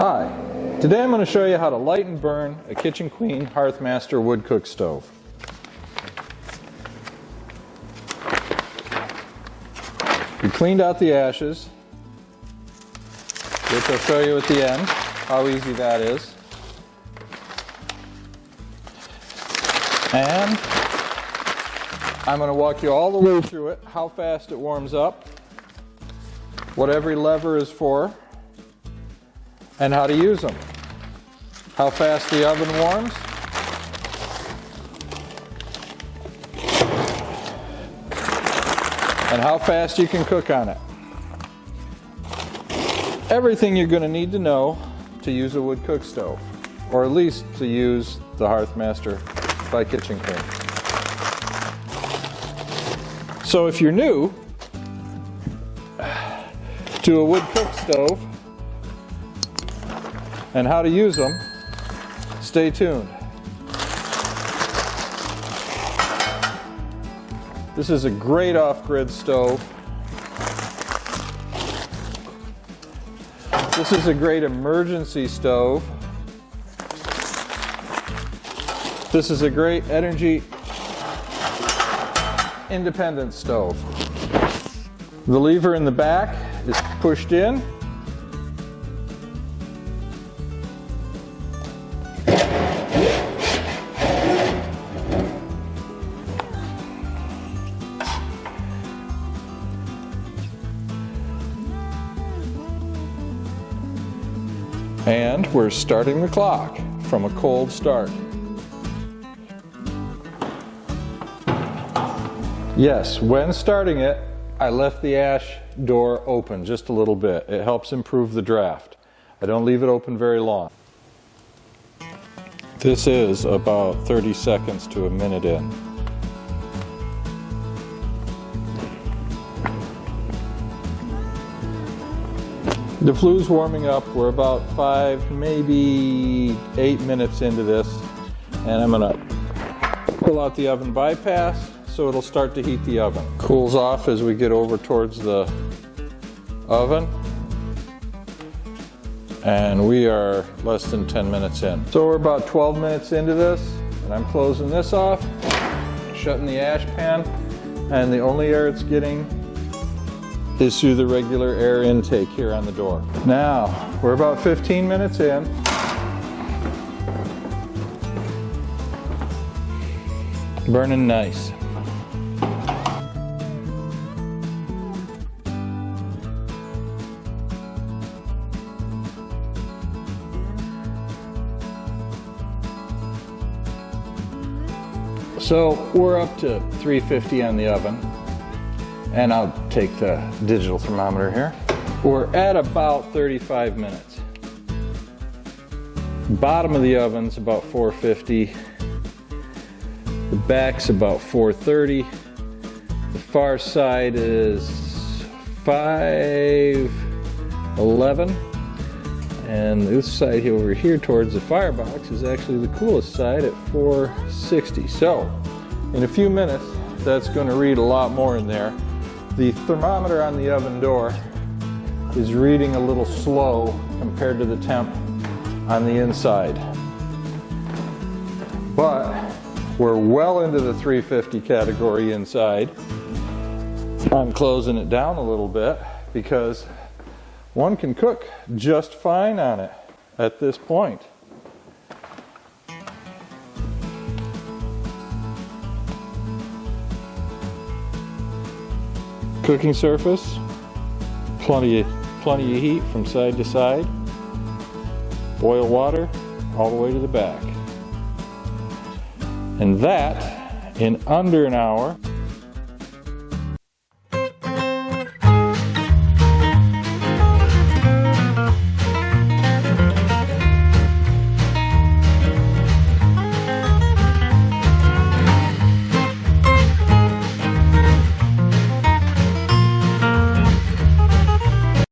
Hi, today I'm going to show you how to light and burn a Kitchen Queen Hearthmaster wood cook stove. We cleaned out the ashes, which I'll show you at the end how easy that is. And I'm going to walk you all the way through it, how fast it warms up, what every lever is for, and how to use them. How fast the oven warms, and how fast you can cook on it. Everything you're going to need to know to use a wood cook stove, or at least to use the Hearthmaster by Kitchen Queen. So if you're new to a wood cook stove and how to use them, stay tuned. This is a great off-grid stove. This is a great emergency stove. This is a great energy independent stove. The lever in the back is pushed in. And we're starting the clock from a cold start. Yes, when starting it, I left the ash door open just a little bit. It helps improve the draft. I don't leave it open very long. This is about 30 seconds to a minute in. The flue's warming up. We're about 5, maybe 8 minutes into this, and I'm gonna pull out the oven bypass so it'll start to heat the oven. Cools off as we get over towards the oven, and we are less than 10 minutes in. So we're about 12 minutes into this, and I'm closing this off, shutting the ash pan, and the only air it's getting is through the regular air intake here on the door. Now, we're about 15 minutes in. Burning nice. So we're up to 350 on the oven. And I'll take the digital thermometer here. We're at about 35 minutes. Bottom of the oven's about 450. The back's about 430. The far side is 511. And this side over here towards the firebox is actually the coolest side at 460. So, in a few minutes, that's going to read a lot more in there. The thermometer on the oven door is reading a little slow compared to the temp on the inside. But we're well into the 350 category inside. I'm closing it down a little bit because one can cook just fine on it at this point. Cooking surface, plenty of heat from side to side. Boil water all the way to the back. And that, in under an hour,